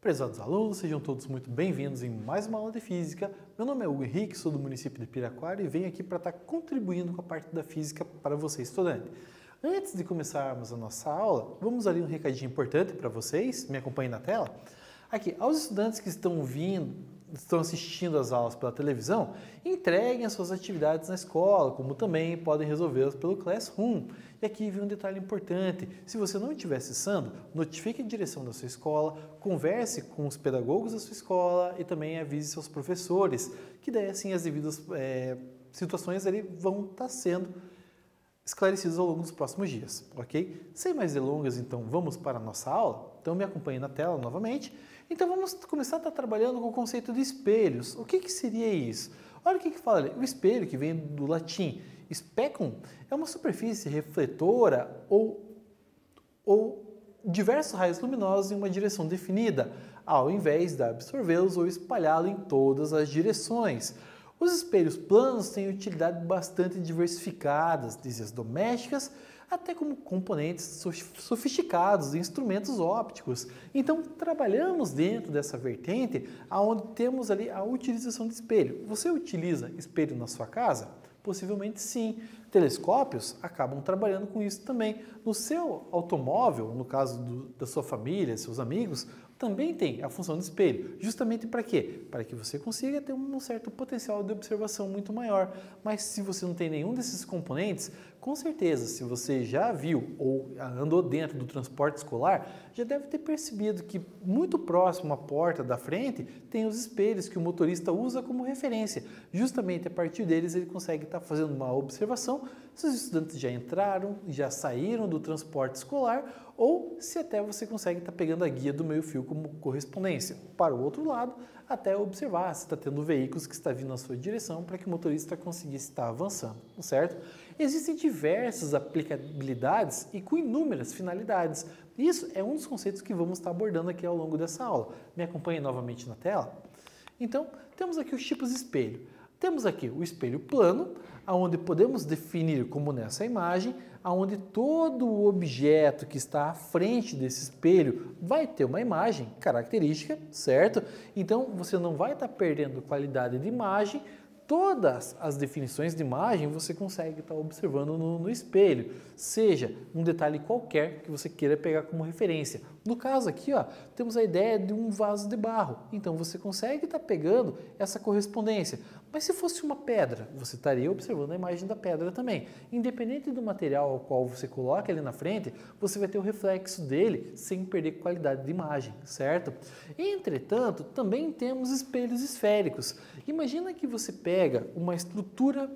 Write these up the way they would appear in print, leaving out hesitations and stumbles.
Prezados alunos, sejam todos muito bem-vindos em mais uma aula de Física. Meu nome é Hugo Henrique, sou do município de Piraquara e venho aqui para estar contribuindo com a parte da Física para você, estudante. Antes de começarmos a nossa aula, vamos ali um recadinho importante para vocês, me acompanhem na tela. Aqui, aos estudantes que estão assistindo às aulas pela televisão, entreguem as suas atividades na escola, como também podem resolvê-las pelo Classroom. E aqui vem um detalhe importante, se você não estiver acessando, notifique a direção da sua escola, converse com os pedagogos da sua escola e também avise seus professores, que daí assim as devidas situações ali vão estar sendo esclarecidas ao longo dos próximos dias, ok? Sem mais delongas, então vamos para a nossa aula? Então me acompanhe na tela novamente. Então vamos começar a estar trabalhando com o conceito de espelhos. O que seria isso? Olha o que fala ali. O espelho, que vem do latim specum, é uma superfície refletora ou diversos raios luminosos em uma direção definida, ao invés de absorvê-los ou espalhá-los em todas as direções. Os espelhos planos têm utilidade bastante diversificadas, desde as domésticas até como componentes sofisticados de instrumentos ópticos. Então, trabalhamos dentro dessa vertente, onde temos ali a utilização de espelho. Você utiliza espelho na sua casa? Possivelmente sim. Telescópios acabam trabalhando com isso também. No seu automóvel, no caso da sua família, seus amigos, também tem a função de espelho. Justamente para quê? Para que você consiga ter um certo potencial de observação muito maior. Mas se você não tem nenhum desses componentes, com certeza, se você já viu ou andou dentro do transporte escolar, já deve ter percebido que muito próximo à porta da frente tem os espelhos que o motorista usa como referência. Justamente a partir deles ele consegue estar fazendo uma observação se os estudantes já entraram, já saíram do transporte escolar ou se até você consegue estar pegando a guia do meio-fio como correspondência. Para o outro lado, até observar se está tendo veículos que estão vindo na sua direção para que o motorista conseguisse estar avançando, certo? Existem diversas aplicabilidades e com inúmeras finalidades. Isso é um dos conceitos que vamos estar abordando aqui ao longo dessa aula. Me acompanhe novamente na tela. Então, temos aqui os tipos de espelho. Temos aqui o espelho plano, onde podemos definir como nessa imagem, onde todo o objeto que está à frente desse espelho vai ter uma imagem característica, certo? Então, você não vai estar perdendo qualidade de imagem. Todas as definições de imagem você consegue estar observando no espelho, seja um detalhe qualquer que você queira pegar como referência. No caso aqui, ó, temos a ideia de um vaso de barro, então você consegue estar pegando essa correspondência. Mas se fosse uma pedra, você estaria observando a imagem da pedra também. Independente do material ao qual você coloca ali na frente, você vai ter o reflexo dele sem perder qualidade de imagem, certo? Entretanto, também temos espelhos esféricos. Imagina que você pega uma estrutura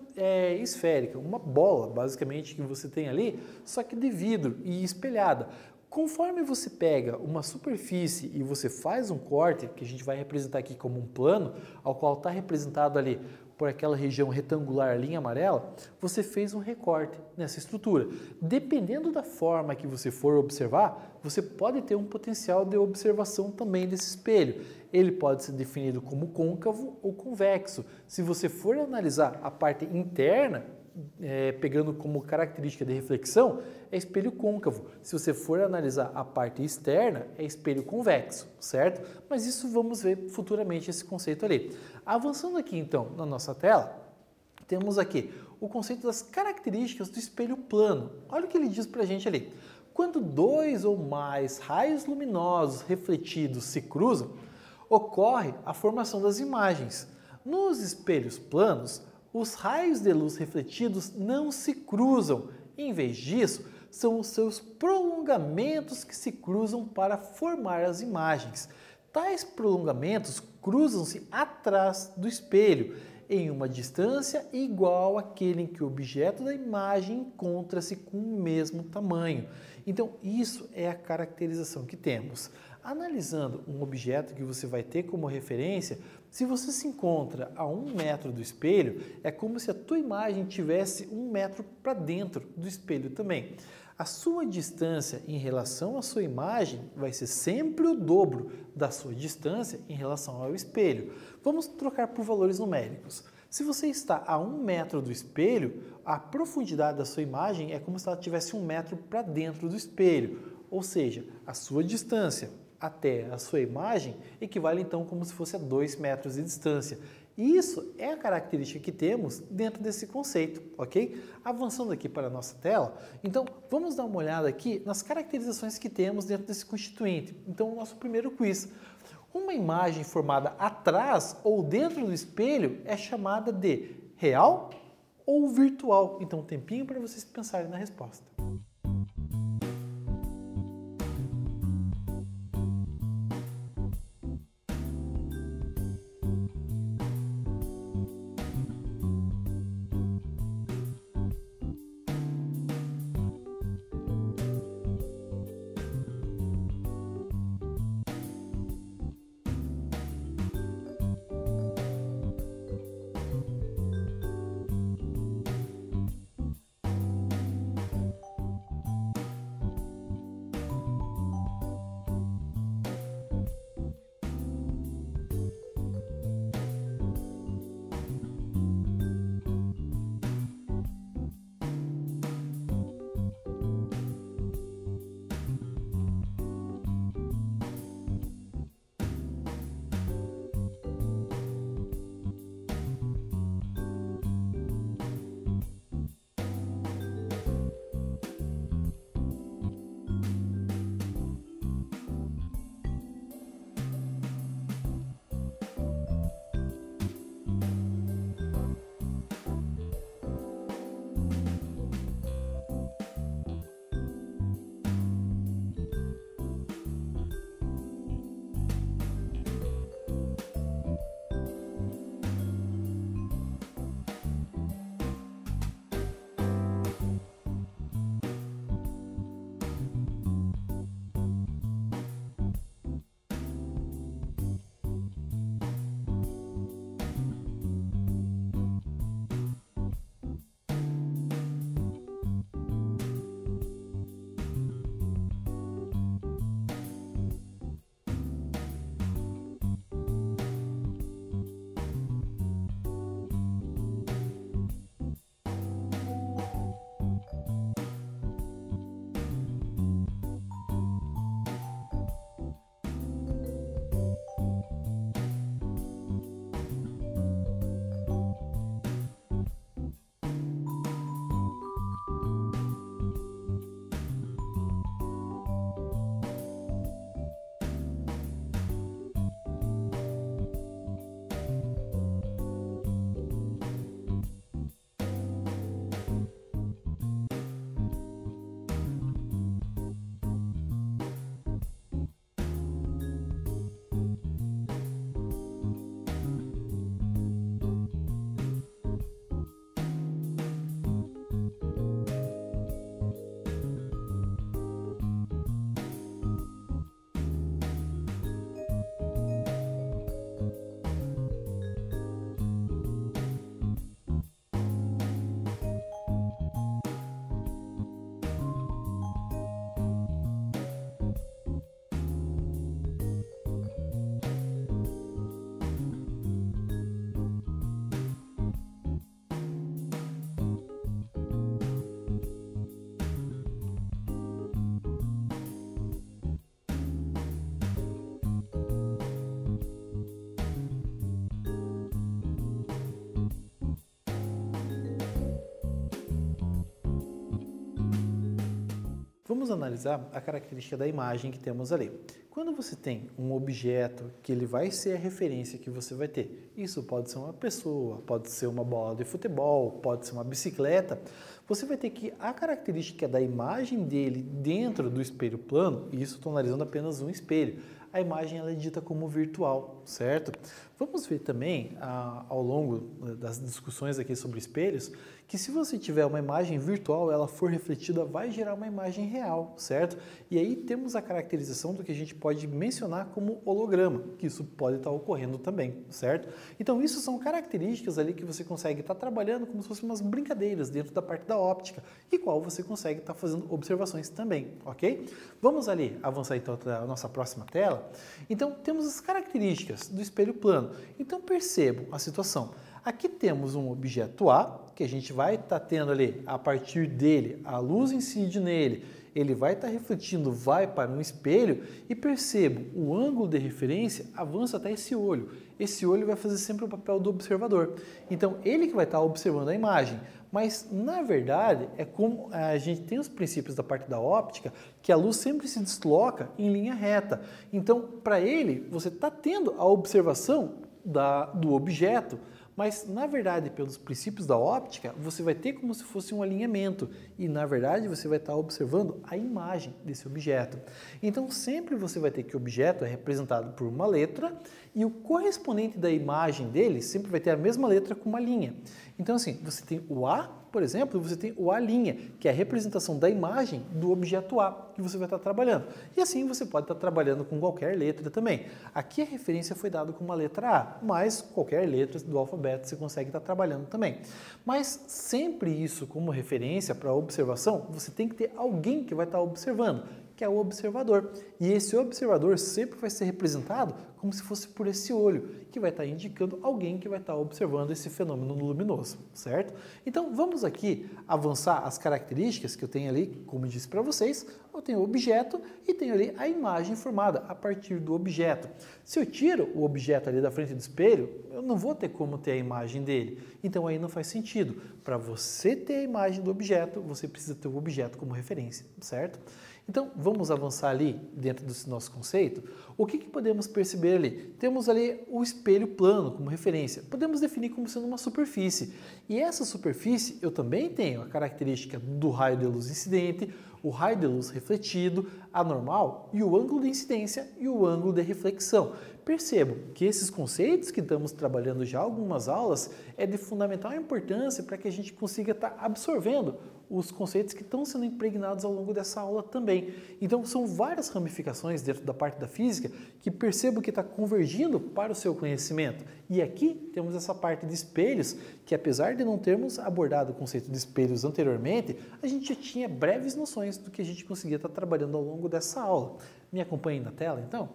esférica, uma bola basicamente que você tem ali, só que de vidro e espelhada. Conforme você pega uma superfície e você faz um corte, que a gente vai representar aqui como um plano, ao qual está representado ali por aquela região retangular ali em amarela, você fez um recorte nessa estrutura. Dependendo da forma que você for observar, você pode ter um potencial de observação também desse espelho. Ele pode ser definido como côncavo ou convexo. Se você for analisar a parte interna, pegando como característica de reflexão, é espelho côncavo. Se você for analisar a parte externa, é espelho convexo, certo? Mas isso vamos ver futuramente esse conceito ali. Avançando aqui então na nossa tela, temos aqui o conceito das características do espelho plano. Olha o que ele diz pra gente ali. Quando dois ou mais raios luminosos refletidos se cruzam, ocorre a formação das imagens. Nos espelhos planos, os raios de luz refletidos não se cruzam. Em vez disso, são os seus prolongamentos que se cruzam para formar as imagens. Tais prolongamentos cruzam-se atrás do espelho, em uma distância igual àquele em que o objeto da imagem encontra-se com o mesmo tamanho. Então, isso é a caracterização que temos. Analisando um objeto que você vai ter como referência, se você se encontra a 1 metro do espelho, é como se a tua imagem tivesse 1 metro para dentro do espelho também. A sua distância em relação à sua imagem vai ser sempre o dobro da sua distância em relação ao espelho. Vamos trocar por valores numéricos. Se você está a 1 metro do espelho, a profundidade da sua imagem é como se ela tivesse 1 metro para dentro do espelho, ou seja, a sua distância até a sua imagem equivale então como se fosse a 2 metros de distância. E isso é a característica que temos dentro desse conceito, ok? Avançando aqui para a nossa tela, então vamos dar uma olhada aqui nas caracterizações que temos dentro desse constituinte. Então, o nosso primeiro quiz. Uma imagem formada atrás ou dentro do espelho é chamada de real ou virtual? Então, um tempinho para vocês pensarem na resposta. Vamos analisar a característica da imagem que temos ali. Quando você tem um objeto que ele vai ser a referência que você vai ter, isso pode ser uma pessoa, pode ser uma bola de futebol, pode ser uma bicicleta, você vai ter que a característica da imagem dele dentro do espelho plano, e isso estou analisando apenas um espelho, a imagem ela é dita como virtual, certo? Vamos ver também, ao longo das discussões aqui sobre espelhos, que se você tiver uma imagem virtual, ela for refletida, vai gerar uma imagem real, certo? E aí temos a caracterização do que a gente pode mencionar como holograma, que isso pode estar ocorrendo também, certo? Então isso são características ali que você consegue estar trabalhando como se fossem umas brincadeiras dentro da parte da óptica, e qual você consegue estar fazendo observações também, ok? Vamos ali avançar então para a nossa próxima tela. Então temos as características do espelho plano. Então percebam a situação. Aqui temos um objeto A, que a gente vai estar tendo ali, a partir dele, a luz incide nele, ele vai estar refletindo, vai para um espelho e percebo, o ângulo de referência avança até esse olho. Esse olho vai fazer sempre o papel do observador. Então, ele que vai estar observando a imagem. Mas, na verdade, é como a gente tem os princípios da parte da óptica, que a luz sempre se desloca em linha reta. Então, para ele, você está tendo a observação do objeto, mas, na verdade, pelos princípios da óptica, você vai ter como se fosse um alinhamento e, na verdade, você vai estar observando a imagem desse objeto. Então, sempre você vai ter que o objeto é representado por uma letra e o correspondente da imagem dele sempre vai ter a mesma letra com uma linha. Então, assim, você tem o A, por exemplo, você tem o A', que é a representação da imagem do objeto A, que você vai estar trabalhando. E assim você pode estar trabalhando com qualquer letra também. Aqui a referência foi dada com uma letra A, mas qualquer letra do alfabeto você consegue estar trabalhando também. Mas sempre isso como referência para observação, você tem que ter alguém que vai estar observando, que é o observador. E esse observador sempre vai ser representado como se fosse por esse olho, que vai estar indicando alguém que vai estar observando esse fenômeno luminoso, certo? Então, vamos aqui avançar as características que eu tenho ali, como eu disse para vocês, eu tenho o objeto e tenho ali a imagem formada a partir do objeto. Se eu tiro o objeto ali da frente do espelho, eu não vou ter como ter a imagem dele. Então, aí não faz sentido. Para você ter a imagem do objeto, você precisa ter o objeto como referência, certo? Então, vamos avançar ali dentro desse nosso conceito. O que podemos perceber ali? Temos ali o espelho plano como referência. Podemos definir como sendo uma superfície. E essa superfície, eu também tenho a característica do raio de luz incidente, o raio de luz refletido, a normal e o ângulo de incidência e o ângulo de reflexão. Percebam que esses conceitos que estamos trabalhando já algumas aulas é de fundamental importância para que a gente consiga estar absorvendo os conceitos que estão sendo impregnados ao longo dessa aula também. Então, são várias ramificações dentro da parte da física que percebo que está convergindo para o seu conhecimento. E aqui temos essa parte de espelhos, que apesar de não termos abordado o conceito de espelhos anteriormente, a gente já tinha breves noções do que a gente conseguia estar trabalhando ao longo dessa aula. Me acompanhem na tela, então?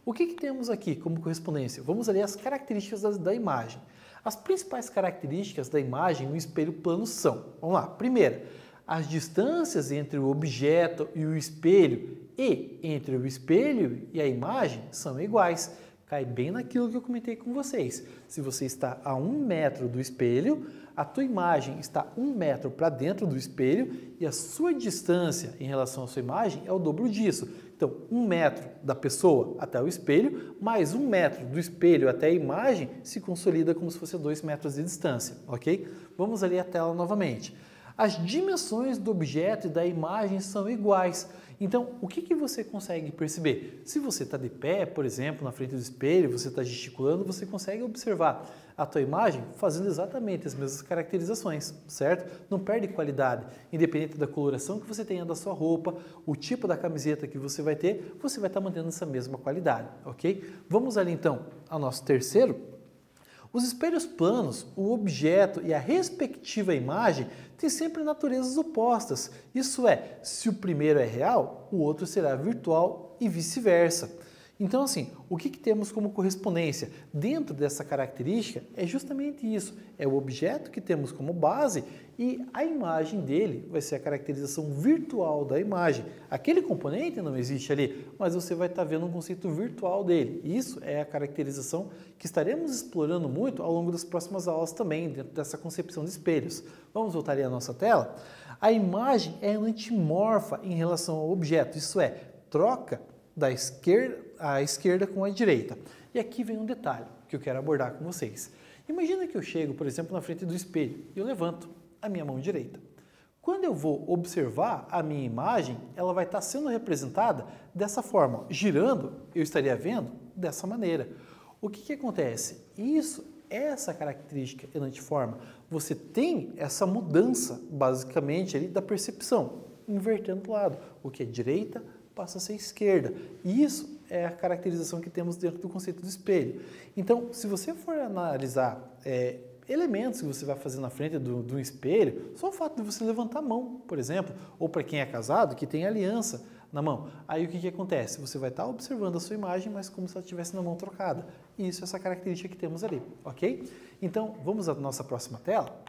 O que temos aqui como correspondência? Vamos ler as características da imagem. As principais características da imagem no espelho plano são, vamos lá, primeira, as distâncias entre o objeto e o espelho e entre o espelho e a imagem são iguais. Cai bem naquilo que eu comentei com vocês. Se você está a 1 metro do espelho, a tua imagem está 1 metro para dentro do espelho e a sua distância em relação à sua imagem é o dobro disso. Então, 1 metro da pessoa até o espelho, mais 1 metro do espelho até a imagem, se consolida como se fosse 2 metros de distância, ok? Vamos ali a tela novamente. As dimensões do objeto e da imagem são iguais. Então, o que você consegue perceber? Se você está de pé, por exemplo, na frente do espelho, você está gesticulando, você consegue observar a tua imagem fazendo exatamente as mesmas caracterizações, certo? Não perde qualidade, independente da coloração que você tenha da sua roupa, o tipo da camiseta que você vai ter, você vai estar mantendo essa mesma qualidade, ok? Vamos ali então ao nosso terceiro. Os espelhos planos, o objeto e a respectiva imagem têm sempre naturezas opostas. Isso é, se o primeiro é real, o outro será virtual e vice-versa. Então, assim, o que temos como correspondência dentro dessa característica é justamente isso. É o objeto que temos como base e a imagem dele vai ser a caracterização virtual da imagem. Aquele componente não existe ali, mas você vai estar vendo um conceito virtual dele. Isso é a caracterização que estaremos explorando muito ao longo das próximas aulas também, dentro dessa concepção de espelhos. Vamos voltar ali à nossa tela? A imagem é antimorfa em relação ao objeto, isso é, troca da esquerda à esquerda com a direita. E aqui vem um detalhe que eu quero abordar com vocês. Imagina que eu chego, por exemplo, na frente do espelho e eu levanto a minha mão direita. Quando eu vou observar a minha imagem, ela vai estar sendo representada dessa forma. Girando, eu estaria vendo dessa maneira. O que acontece? Essa característica enantiforme, você tem essa mudança, basicamente, ali, da percepção, invertendo para o lado. O que é direita passa a ser esquerda. E isso é a caracterização que temos dentro do conceito do espelho. Então, se você for analisar elementos que você vai fazer na frente do espelho, só o fato de você levantar a mão, por exemplo, ou para quem é casado, que tem aliança na mão. Aí o que acontece? Você vai estar observando a sua imagem, mas como se ela estivesse na mão trocada. Isso é essa característica que temos ali, ok? Então, vamos à nossa próxima tela?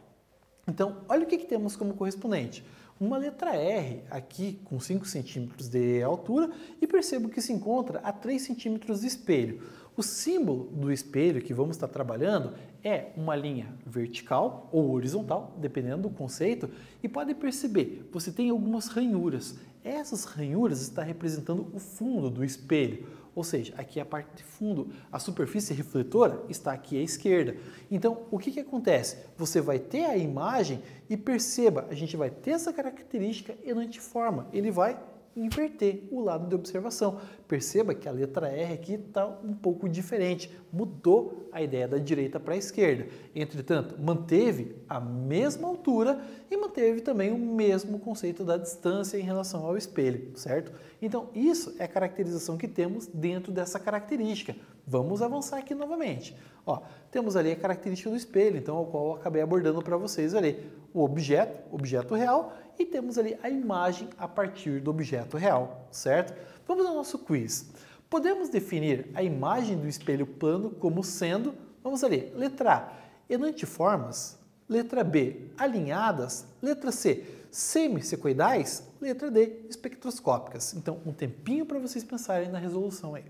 Então, olha o que temos como correspondente. Uma letra R aqui com 5 centímetros de altura e percebo que se encontra a 3 centímetros de espelho. O símbolo do espelho que vamos estar trabalhando é uma linha vertical ou horizontal, dependendo do conceito, e pode perceber, você tem algumas ranhuras. Essas ranhuras estão representando o fundo do espelho, ou seja, aqui é a parte de fundo, a superfície refletora está aqui à esquerda. Então, o que acontece? Você vai ter a imagem e perceba, a gente vai ter essa característica enantiforme, ele vai inverter o lado de observação. Perceba que a letra R aqui está um pouco diferente, mudou a ideia da direita para a esquerda. Entretanto, manteve a mesma altura e manteve também o mesmo conceito da distância em relação ao espelho, certo? Então, isso é a caracterização que temos dentro dessa característica. Vamos avançar aqui novamente. Ó, temos ali a característica do espelho, então, o qual eu acabei abordando para vocês ali. O objeto real, e temos ali a imagem a partir do objeto real, certo? Vamos ao nosso quiz. Podemos definir a imagem do espelho plano como sendo, vamos ali, letra A, enantiformes, letra B, alinhadas, letra C, semissequoidais, letra D, espectroscópicas. Então, um tempinho para vocês pensarem na resolução aí.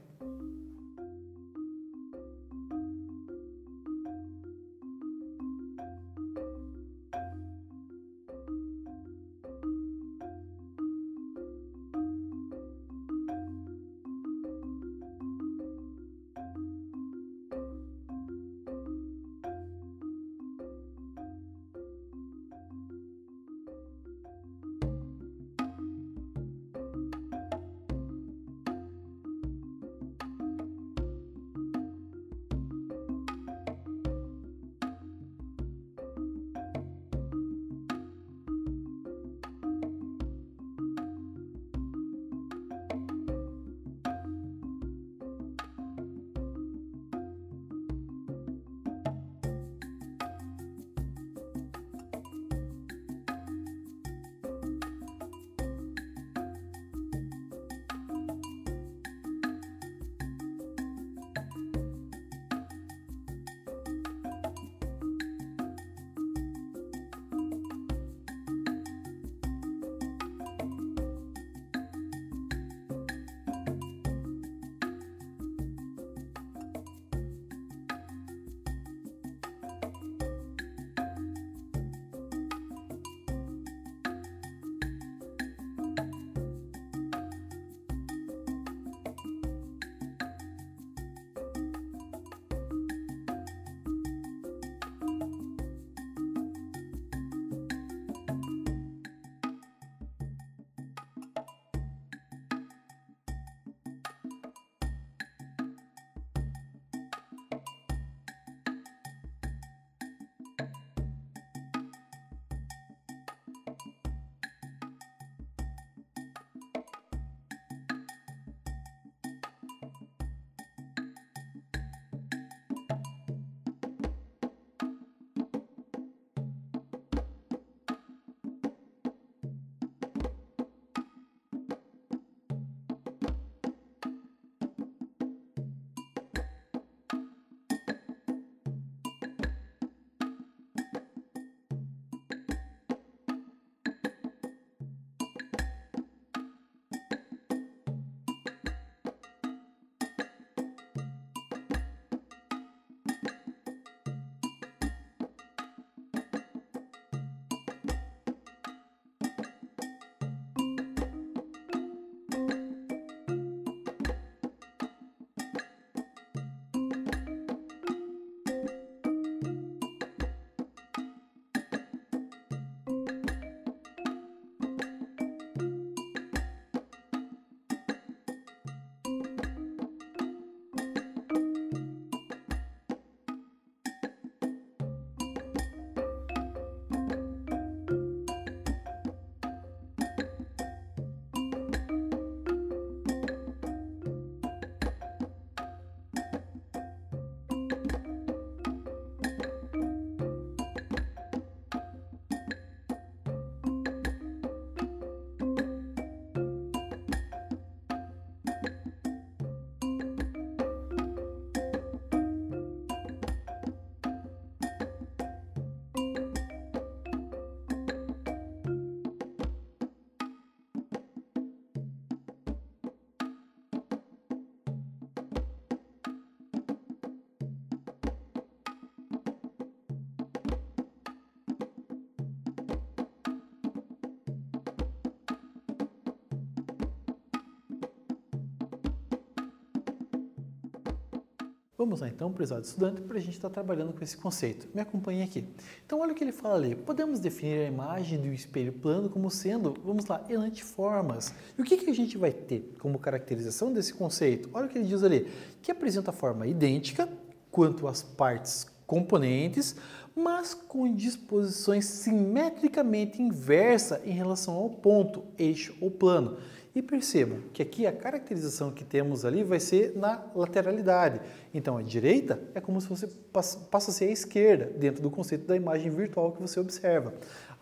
Vamos lá então, prezado estudante, para a gente estar trabalhando com esse conceito. Me acompanhe aqui. Então olha o que ele fala ali. Podemos definir a imagem do espelho plano como sendo, vamos lá, enantiformas. E o que a gente vai ter como caracterização desse conceito? Olha o que ele diz ali, que apresenta forma idêntica quanto às partes componentes, mas com disposições simetricamente inversa em relação ao ponto, eixo ou plano. E percebam que aqui a caracterização que temos ali vai ser na lateralidade. Então, a direita é como se você passa a ser a esquerda, dentro do conceito da imagem virtual que você observa.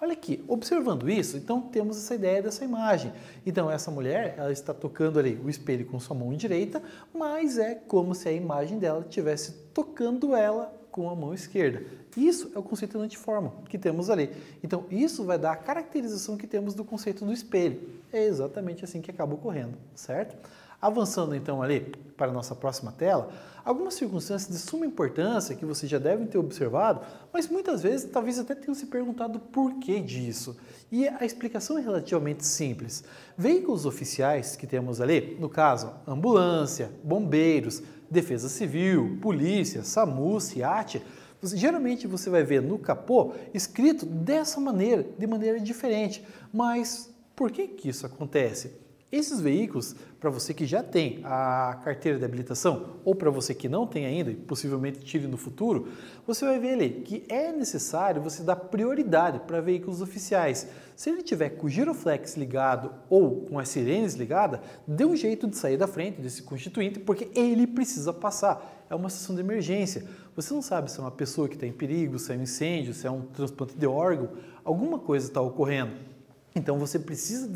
Olha aqui, observando isso, então temos essa ideia dessa imagem. Então, essa mulher, ela está tocando ali o espelho com sua mão direita, mas é como se a imagem dela estivesse tocando ela com a mão esquerda. Isso é o conceito enantiforme que temos ali. Então, isso vai dar a caracterização que temos do conceito do espelho. É exatamente assim que acaba ocorrendo, certo? Avançando então ali para a nossa próxima tela, algumas circunstâncias de suma importância que vocês já devem ter observado, mas muitas vezes talvez até tenham se perguntado por que disso. E a explicação é relativamente simples. Veículos oficiais que temos ali, no caso, ambulância, bombeiros, defesa civil, polícia, SAMU, SIAT, geralmente você vai ver no capô escrito dessa maneira, de maneira diferente. Mas por que isso acontece? Esses veículos, para você que já tem a carteira de habilitação, ou para você que não tem ainda e possivelmente tire no futuro, você vai ver ali que é necessário você dar prioridade para veículos oficiais. Se ele tiver com o giroflex ligado ou com as sirenes ligadas, dê um jeito de sair da frente desse constituinte, porque ele precisa passar. É uma situação de emergência. Você não sabe se é uma pessoa que está em perigo, se é um incêndio, se é um transplante de órgão, alguma coisa está ocorrendo. Então você precisa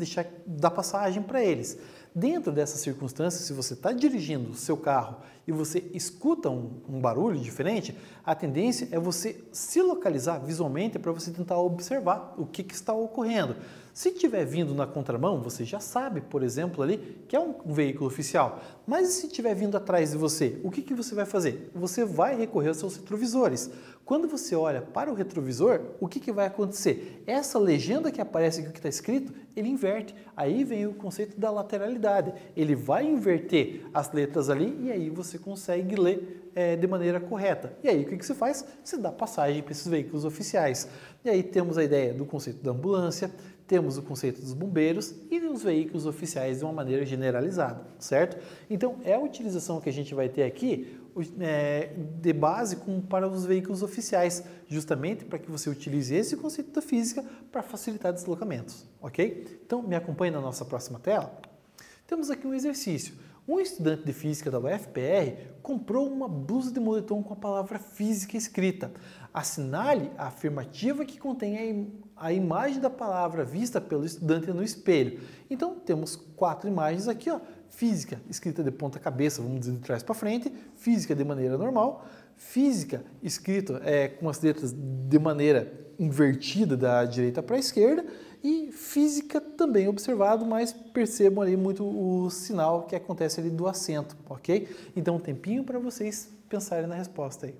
dar passagem para eles. Dentro dessas circunstâncias, se você está dirigindo o seu carro e você escuta um barulho diferente, a tendência é você se localizar visualmente para você tentar observar o que está ocorrendo. Se estiver vindo na contramão, você já sabe, por exemplo, ali que é um veículo oficial. Mas se estiver vindo atrás de você, o que você vai fazer? Você vai recorrer aos seus retrovisores. Quando você olha para o retrovisor, o que vai acontecer? Essa legenda que aparece aqui, o que está escrito, ele inverte. Aí vem o conceito da lateralidade. Ele vai inverter as letras ali e aí você consegue ler de maneira correta. E aí o que você faz? Você dá passagem para esses veículos oficiais. E aí temos a ideia do conceito da ambulância, temos o conceito dos bombeiros e dos veículos oficiais de uma maneira generalizada, certo? Então, é a utilização que a gente vai ter aqui de base para os veículos oficiais, justamente para que você utilize esse conceito da física para facilitar deslocamentos, ok? Então, me acompanhe na nossa próxima tela. Temos aqui um exercício. Um estudante de física da UFPR comprou uma blusa de moletom com a palavra física escrita. Assinale a afirmativa que contém a imagem da palavra vista pelo estudante no espelho. Então, temos 4 imagens aqui, ó. Física escrita de ponta cabeça, vamos dizer, de trás para frente. Física de maneira normal. Física escrita com as letras de maneira invertida da direita para a esquerda. E física também observado, mas percebam ali muito o sinal que acontece ali do acento, ok? Então, um tempinho para vocês pensarem na resposta aí.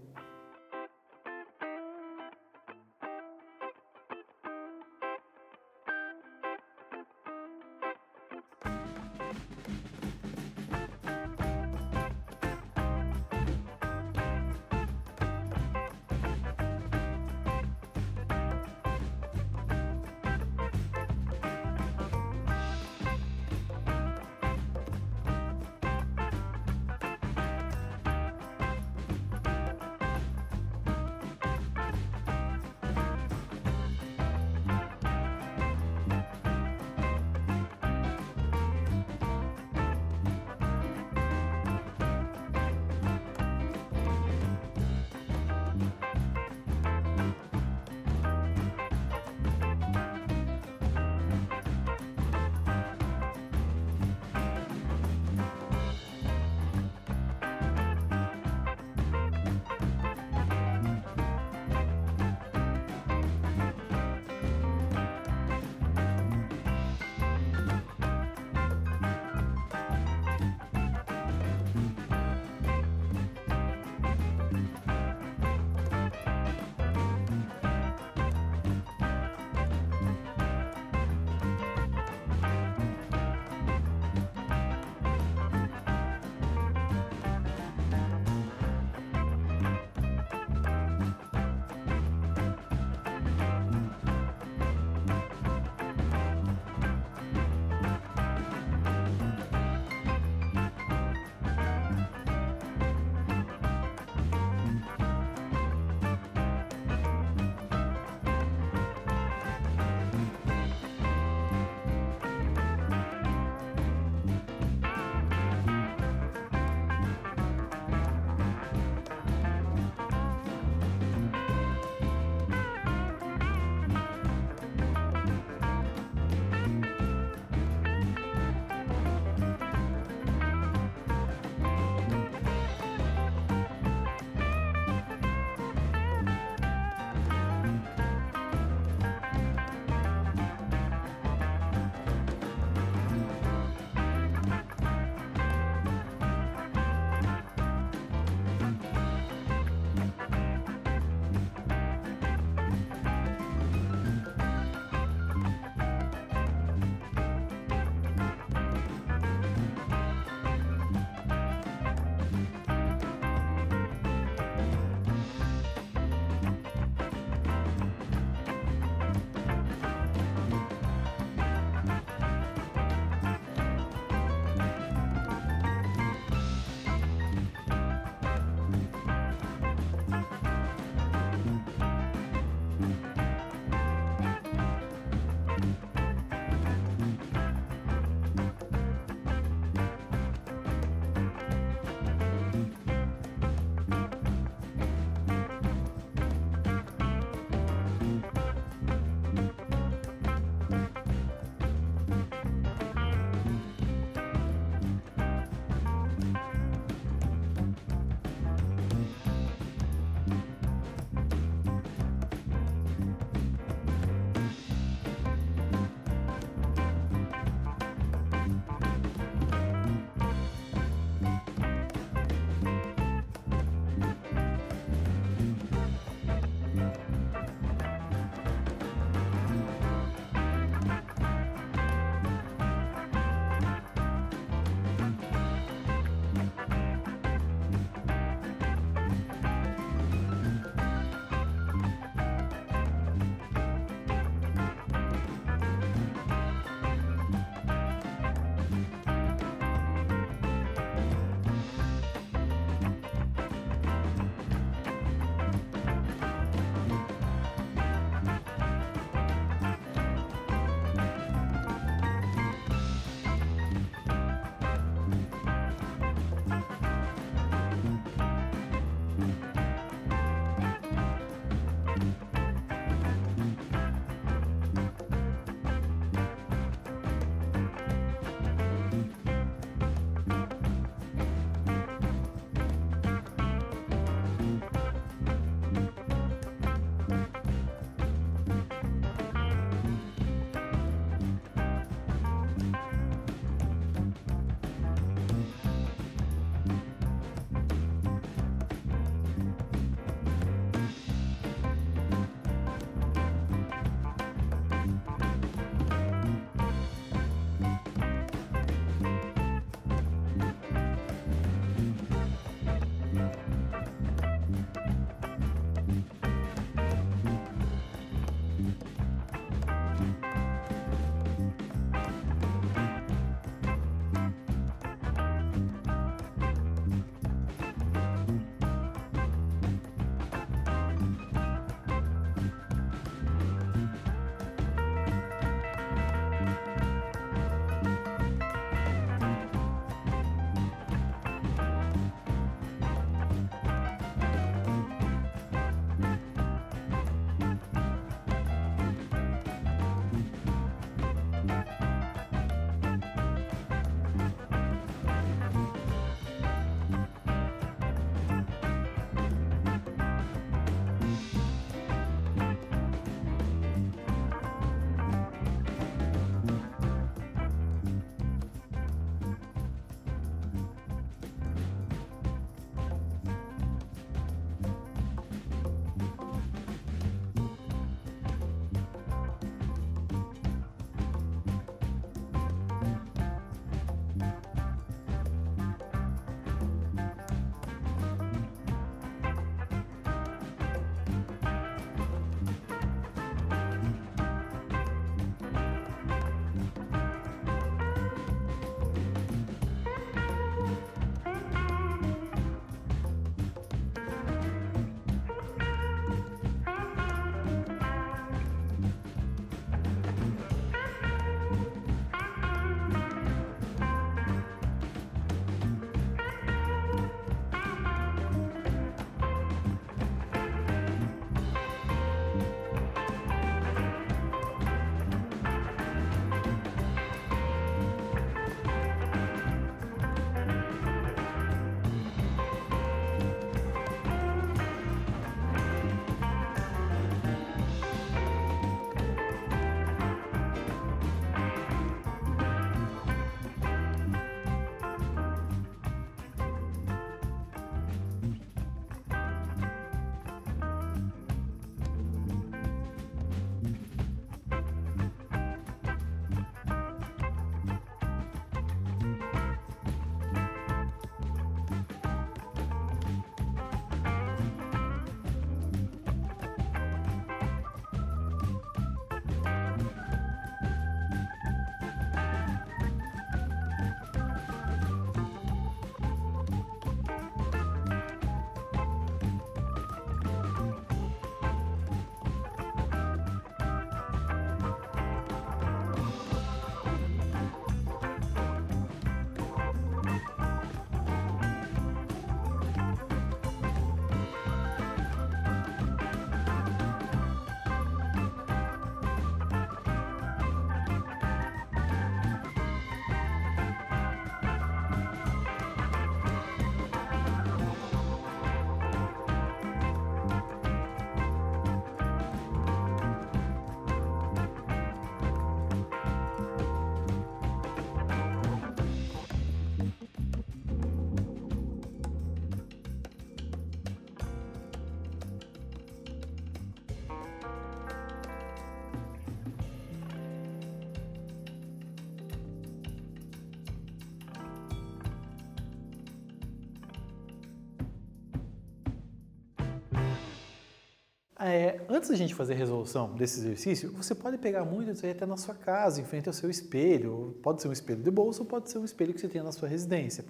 Antes da gente fazer a resolução desse exercício, você pode pegar muito isso aí até na sua casa, em frente ao seu espelho. Pode ser um espelho de bolsa ou pode ser um espelho que você tenha na sua residência.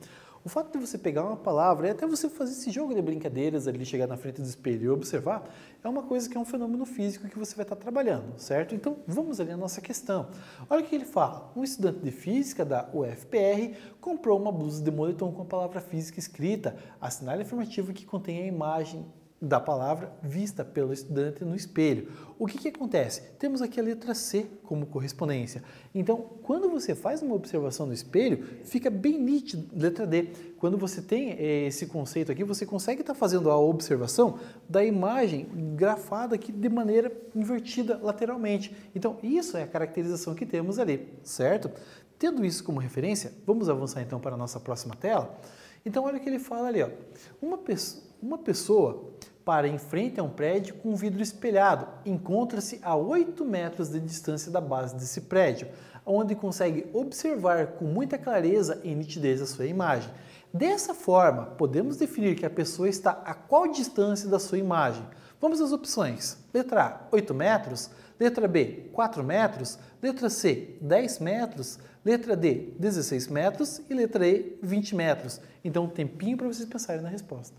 O fato de você pegar uma palavra e até você fazer esse jogo de brincadeiras ali, chegar na frente do espelho e observar, é uma coisa que é um fenômeno físico que você vai estar trabalhando, certo? Então, vamos ali à nossa questão. Olha o que ele fala. Um estudante de física da UFPR comprou uma blusa de moletom com a palavra física escrita. Assinale afirmativo que contém a imagem da palavra vista pelo estudante no espelho. O que acontece? Temos aqui a letra C como correspondência. Então, quando você faz uma observação no espelho, fica bem nítido, letra D. Quando você tem esse conceito aqui, você consegue estar fazendo a observação da imagem grafada aqui de maneira invertida lateralmente. Então, isso é a caracterização que temos ali, certo? Tendo isso como referência, vamos avançar então para a nossa próxima tela. Então, olha o que ele fala ali, ó. Uma pessoa para em frente a um prédio com um vidro espelhado, encontra-se a 8 metros de distância da base desse prédio, onde consegue observar com muita clareza e nitidez a sua imagem. Dessa forma, podemos definir que a pessoa está a qual distância da sua imagem? Vamos às opções. Letra A, 8 metros. Letra B, 4 metros. Letra C, 10 metros. Letra D, 16 metros. E letra E, 20 metros. Então, um tempinho para vocês pensarem na resposta.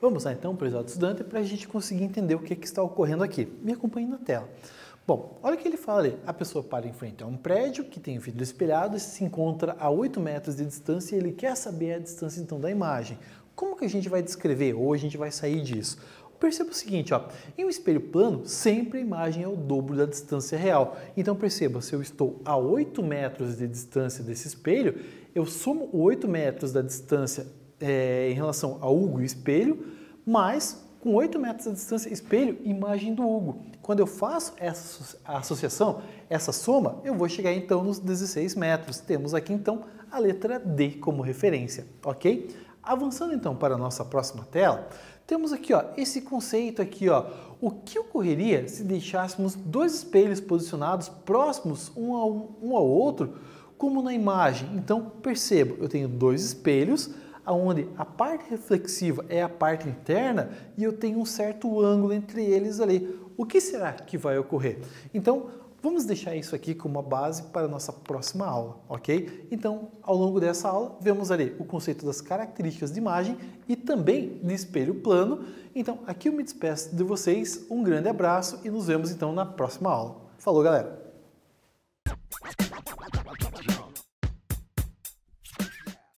Vamos lá então, prezado estudante, para a gente conseguir entender o que está ocorrendo aqui. Me acompanhe na tela. Bom, olha o que ele fala ali. A pessoa para em frente a um prédio que tem um vidro espelhado e se encontra a 8 metros de distância e ele quer saber a distância então da imagem. Como que a gente vai descrever ou a gente vai sair disso? Perceba o seguinte, ó, em um espelho plano, sempre a imagem é o dobro da distância real. Então perceba, se eu estou a 8 metros de distância desse espelho, eu somo 8 metros da distância em relação ao Hugo e o espelho, mais com 8 metros de distância, espelho, imagem do Hugo. Quando eu faço essa associação, essa soma, eu vou chegar então nos 16 metros. Temos aqui então a letra D como referência, ok? Avançando então para a nossa próxima tela, temos aqui ó, esse conceito aqui, ó, o que ocorreria se deixássemos dois espelhos posicionados próximos um ao outro, como na imagem. Então perceba, eu tenho dois espelhos, onde a parte reflexiva é a parte interna e eu tenho um certo ângulo entre eles ali. O que será que vai ocorrer? Então, vamos deixar isso aqui como uma base para a nossa próxima aula, ok? Então, ao longo dessa aula, vemos ali o conceito das características de imagem e também de espelho plano. Então, aqui eu me despeço de vocês, um grande abraço e nos vemos então na próxima aula. Falou, galera!